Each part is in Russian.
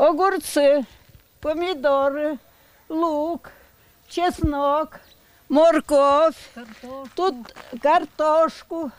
огурцы, помидоры, лук, чеснок, морковь, тут картошку.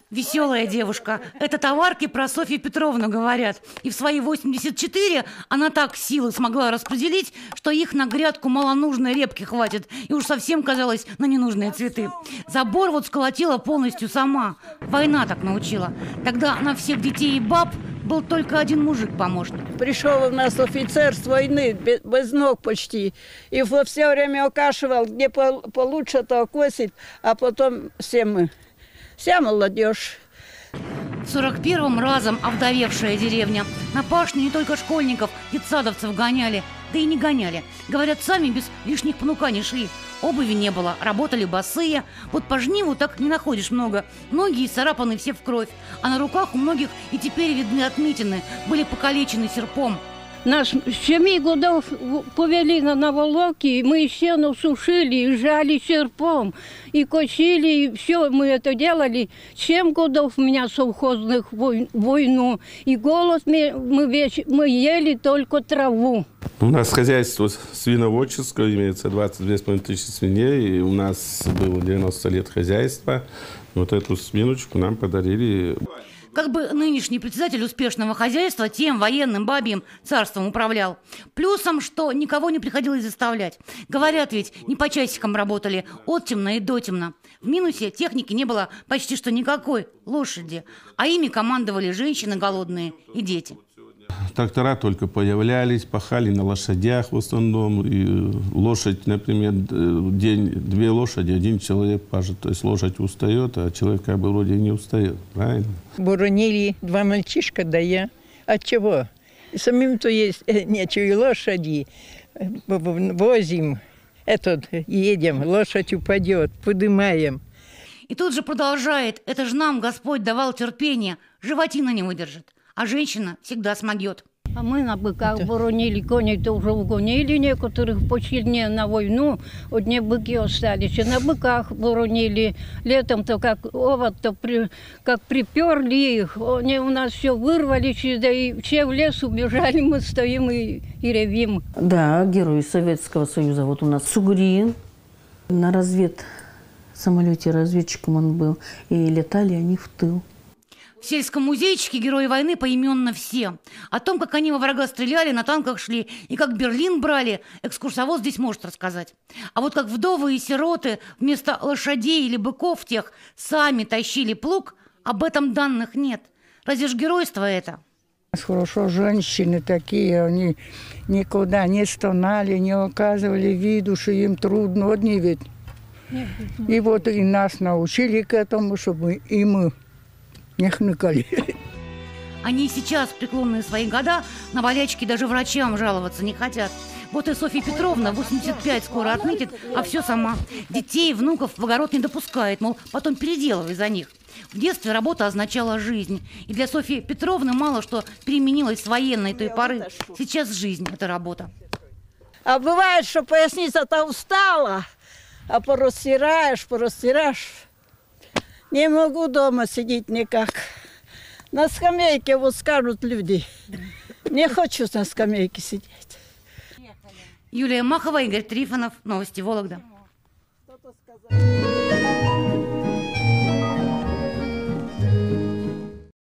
Веселая девушка. Это товарки про Софью Петровну говорят. И в свои 84 она так силы смогла распределить, что их на грядку малонужной репки хватит. И уж совсем, казалось, на ненужные цветы. Забор вот сколотила полностью сама. Война так научила. Тогда на всех детей и баб был только один мужик-помощник. Пришел у нас офицер с войны, без ног почти. И все время окашивал, где получше, то косит, а потом все мы. Вся молодежь. В 41-м разом овдовевшая деревня. На пашню не только школьников, детсадовцев гоняли, да и не гоняли. Говорят, сами без лишних понуканий шли. Обуви не было, работали босые. Вот по жниву так не находишь много. Ноги исцарапаны все в кровь. А на руках у многих и теперь видны отметины. Были покалечены серпом. Нас с 7 годов повели на волоки, и мы сено сушили, и жали серпом, и косили, и все мы это делали. 7 годов у меня совхозных войну, и голод мы ели только траву. У нас хозяйство свиноводческое, имеется 22,5 тысячи свиней, и у нас было 90 лет хозяйства. Вот эту свиночку нам подарили. Как бы нынешний председатель успешного хозяйства тем военным бабьим царством управлял. Плюсом, что никого не приходилось заставлять. Говорят ведь, не по часикам работали, оттемно и дотемно. В минусе техники не было почти что никакой, лошади. А ими командовали женщины голодные и дети. Трактора только появлялись, пахали на лошадях в основном. И лошадь, например, день 2 лошади, 1 человек пашет. То есть лошадь устает, а человек как бы вроде не устает. Правильно? Буронили 2 мальчишка, да я. От чего? Самим-то есть нечего, и лошади. Возим, едем, лошадь упадет, подымаем. И тут же продолжает. Это же нам Господь давал терпение. Животина не выдержит. А женщина всегда смогет. А мы на быках боронили, коней-то уже угонили, некоторых посильнее на войну, одни быки остались. И на быках боронили. Летом-то как овод-то, как приперли их, они у нас все вырвались, да и все в лес убежали, мы стоим и ревим. Да, герой Советского Союза. Вот у нас Сугрин, на самолете разведчиком он был, и летали они в тыл. В сельском музейчике герои войны поименно все. О том, как они во врага стреляли, на танках шли и как Берлин брали, экскурсовод здесь может рассказать. А вот как вдовы и сироты вместо лошадей или быков тех сами тащили плуг, об этом данных нет. Разве ж геройство это? Хорошо, женщины такие, они никуда не стонали, не оказывали виду, что им трудно, одни ведь. И вот и нас научили к этому, чтобы и мы не хныкали. Они и сейчас, в преклонные свои года, на болячки даже врачам жаловаться не хотят. Вот и Софья Петровна 85 скоро отметит, а все сама. Детей, внуков в огород не допускает, мол, потом переделывай за них. В детстве работа означала жизнь. И для Софьи Петровны мало что переменилось с военной той поры. Сейчас жизнь – это работа. А бывает, что поясница-то устала, а порастираешь. Не могу дома сидеть никак. На скамейке вот скажут люди. Не хочу на скамейке сидеть. Юлия Махова, Игорь Трифонов. Новости Вологда.